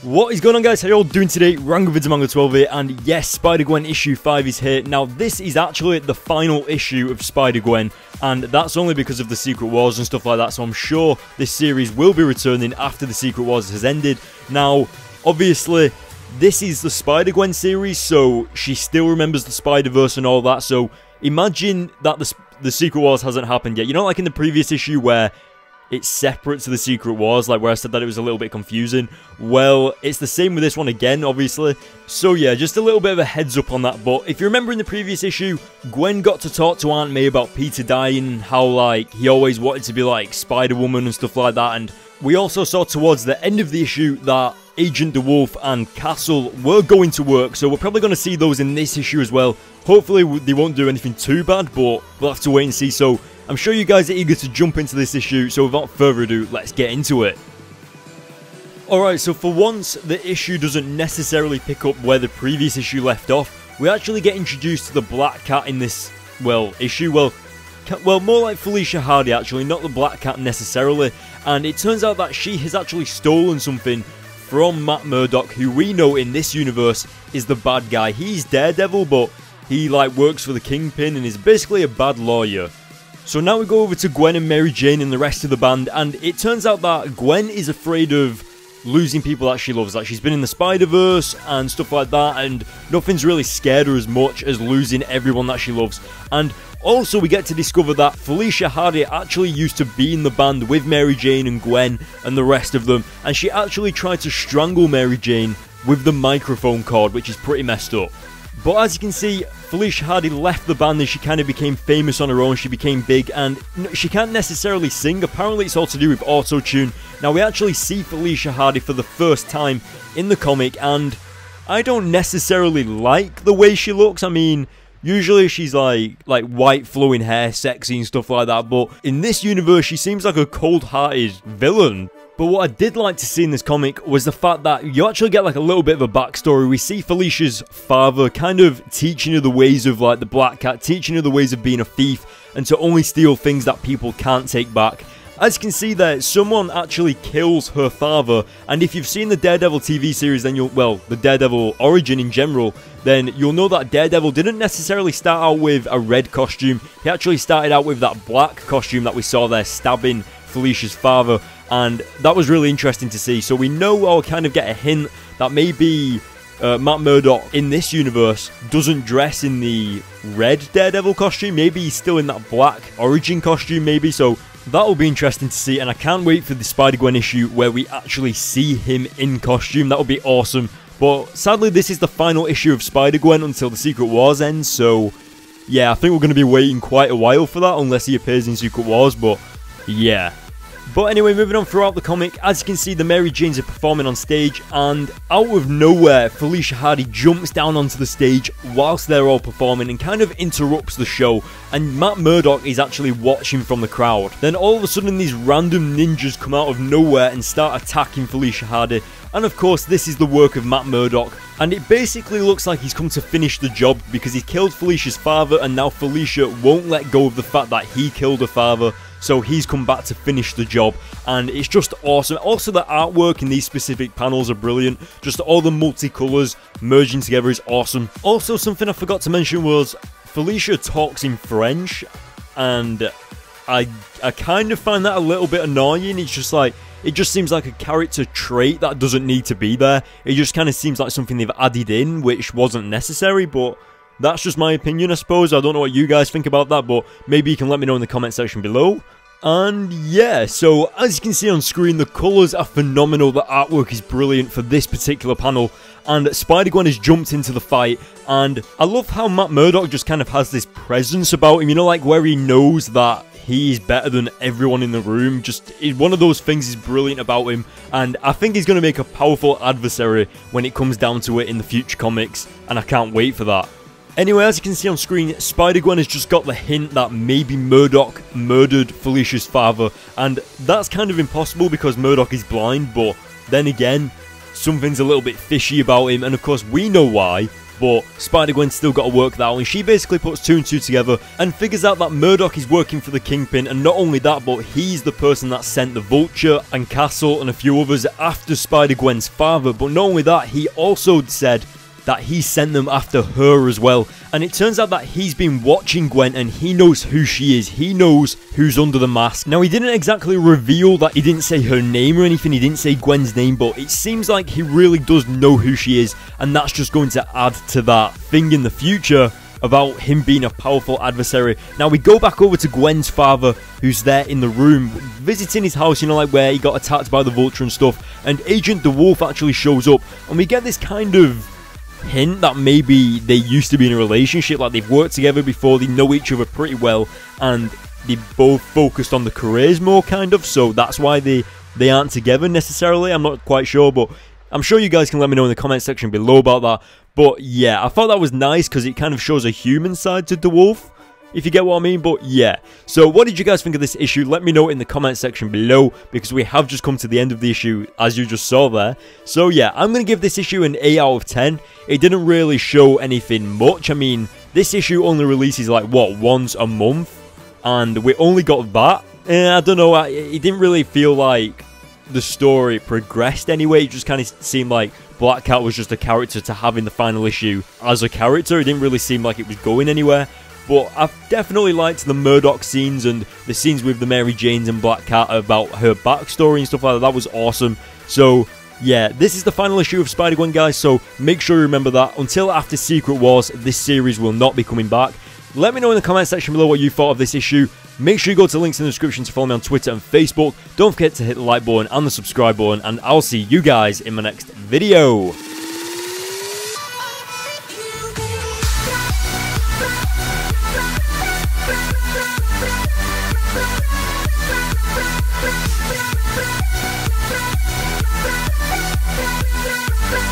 What is going on, guys? How you all doing today? Rangovidsmango12 here, and yes, Spider-Gwen issue 5 is here. Now, this is actually the final issue of Spider-Gwen, and that's only because of the Secret Wars and stuff like that, so I'm sure this series will be returning after the Secret Wars has ended. Now, obviously, this is the Spider-Gwen series, so she still remembers the Spider-Verse and all that, so imagine that the Secret Wars hasn't happened yet. You know, like in the previous issue where it's separate to the Secret Wars, like where I said that it was a little bit confusing. Well, it's the same with this one again, obviously. So yeah, just a little bit of a heads up on that. But if you remember in the previous issue, Gwen got to talk to Aunt May about Peter dying, how like he always wanted to be like Spider-Woman and stuff like that. And we also saw towards the end of the issue that Agent DeWolf and Castle were going to work, so we're probably going to see those in this issue as well. Hopefully they won't do anything too bad, but we'll have to wait and see. So I'm sure you guys are eager to jump into this issue, so without further ado, let's get into it. Alright, so for once, the issue doesn't necessarily pick up where the previous issue left off. We actually get introduced to the Black Cat in this, well, issue. Well, more like Felicia Hardy, actually, not the Black Cat necessarily. And it turns out that she has actually stolen something from Matt Murdock, who we know in this universe is the bad guy. He's Daredevil, but he like works for the Kingpin and is basically a bad lawyer. So now we go over to Gwen and Mary Jane and the rest of the band, and it turns out that Gwen is afraid of losing people that she loves. Like, she's been in the Spider-Verse and stuff like that, and nothing's really scared her as much as losing everyone that she loves. And also we get to discover that Felicia Hardy actually used to be in the band with Mary Jane and Gwen and the rest of them, and she actually tried to strangle Mary Jane with the microphone cord, which is pretty messed up. But as you can see, Felicia Hardy left the band and she kind of became famous on her own. She became big, and she can't necessarily sing. Apparently it's all to do with auto-tune. Now we actually see Felicia Hardy for the first time in the comic, and I don't necessarily like the way she looks. I mean, usually she's like white flowing hair, sexy and stuff like that, but in this universe she seems like a cold-hearted villain. But what I did like to see in this comic was the fact that you actually get like a little bit of a backstory. We see Felicia's father kind of teaching her the ways of like the Black Cat, teaching her the ways of being a thief and to only steal things that people can't take back. As you can see there, someone actually kills her father, and if you've seen the Daredevil TV series, then the Daredevil origin in general, then you'll know that Daredevil didn't necessarily start out with a red costume. He actually started out with that black costume that we saw there stabbing Felicia's father, and that was really interesting to see. So we know, or kind of get a hint that maybe Matt Murdock in this universe doesn't dress in the red Daredevil costume. Maybe he's still in that black origin costume, maybe. So that will be interesting to see, and I can't wait for the Spider-Gwen issue where we actually see him in costume. That would be awesome. But sadly, this is the final issue of Spider-Gwen until the Secret Wars ends, so yeah, I think we're going to be waiting quite a while for that, unless he appears in Secret Wars, but yeah. But anyway, moving on throughout the comic, as you can see, the Mary Janes are performing on stage, and out of nowhere, Felicia Hardy jumps down onto the stage whilst they're all performing and kind of interrupts the show, and Matt Murdock is actually watching from the crowd. Then all of a sudden, these random ninjas come out of nowhere and start attacking Felicia Hardy, and of course, this is the work of Matt Murdock, and it basically looks like he's come to finish the job because he killed Felicia's father, and now Felicia won't let go of the fact that he killed her father. So he's come back to finish the job, and it's just awesome. Also, the artwork in these specific panels are brilliant. Just all the multicolours merging together is awesome. Also, something I forgot to mention was Felicia talks in French, and I kind of find that a little bit annoying. It's just like, it just seems like a character trait that doesn't need to be there. It just kind of seems like something they've added in, which wasn't necessary, but that's just my opinion, I suppose. I don't know what you guys think about that, but maybe you can let me know in the comment section below. And yeah, so as you can see on screen, the colours are phenomenal. The artwork is brilliant for this particular panel. And Spider-Gwen has jumped into the fight. And I love how Matt Murdock just kind of has this presence about him. You know, like where he knows that he's better than everyone in the room. Just one of those things is brilliant about him. And I think he's going to make a powerful adversary when it comes down to it in the future comics. And I can't wait for that. Anyway, as you can see on screen, Spider-Gwen has just got the hint that maybe Murdock murdered Felicia's father, and that's kind of impossible because Murdock is blind, but then again, something's a little bit fishy about him, and of course we know why. but Spider-Gwen's still got to work that out, and she basically puts 2 and 2 together and figures out that Murdoch is working for the Kingpin, and not only that, but he's the person that sent the Vulture and Castle and a few others after Spider-Gwen's father. But not only that, he also said that he sent them after her as well. And it turns out that he's been watching Gwen and he knows who she is. He knows who's under the mask. Now, he didn't exactly reveal that, he didn't say her name or anything, he didn't say Gwen's name, but it seems like he really does know who she is, and that's just going to add to that thing in the future about him being a powerful adversary. Now, we go back over to Gwen's father, who's there in the room, visiting his house, you know, like where he got attacked by the Vulture and stuff, and Agent DeWolf actually shows up, and we get this kind of hint that maybe they used to be in a relationship, like they've worked together before, they know each other pretty well, and they both focused on the careers more, kind of, so that's why they aren't together necessarily. I'm not quite sure, but I'm sure you guys can let me know in the comment section below about that. But yeah, I thought that was nice because it kind of shows a human side to DeWolf, if you get what I mean. But yeah, so what did you guys think of this issue? Let me know in the comment section below, because we have just come to the end of the issue, as you just saw there. So yeah, I'm going to give this issue an 8 out of 10. It didn't really show anything much. I mean, this issue only releases like, what, once a month? And we only got that. I don't know, it didn't really feel like the story progressed anyway. It just kind of seemed like Black Cat was just a character to have in the final issue as a character. It didn't really seem like it was going anywhere. But I've definitely liked the Murdoch scenes and the scenes with the Mary Janes and Black Cat about her backstory and stuff like that. That was awesome. So yeah, this is the final issue of Spider-Gwen, guys, so make sure you remember that. Until after Secret Wars, this series will not be coming back. Let me know in the comment section below what you thought of this issue. Make sure you go to the links in the description to follow me on Twitter and Facebook. Don't forget to hit the like button and the subscribe button, and I'll see you guys in my next video. Yeah.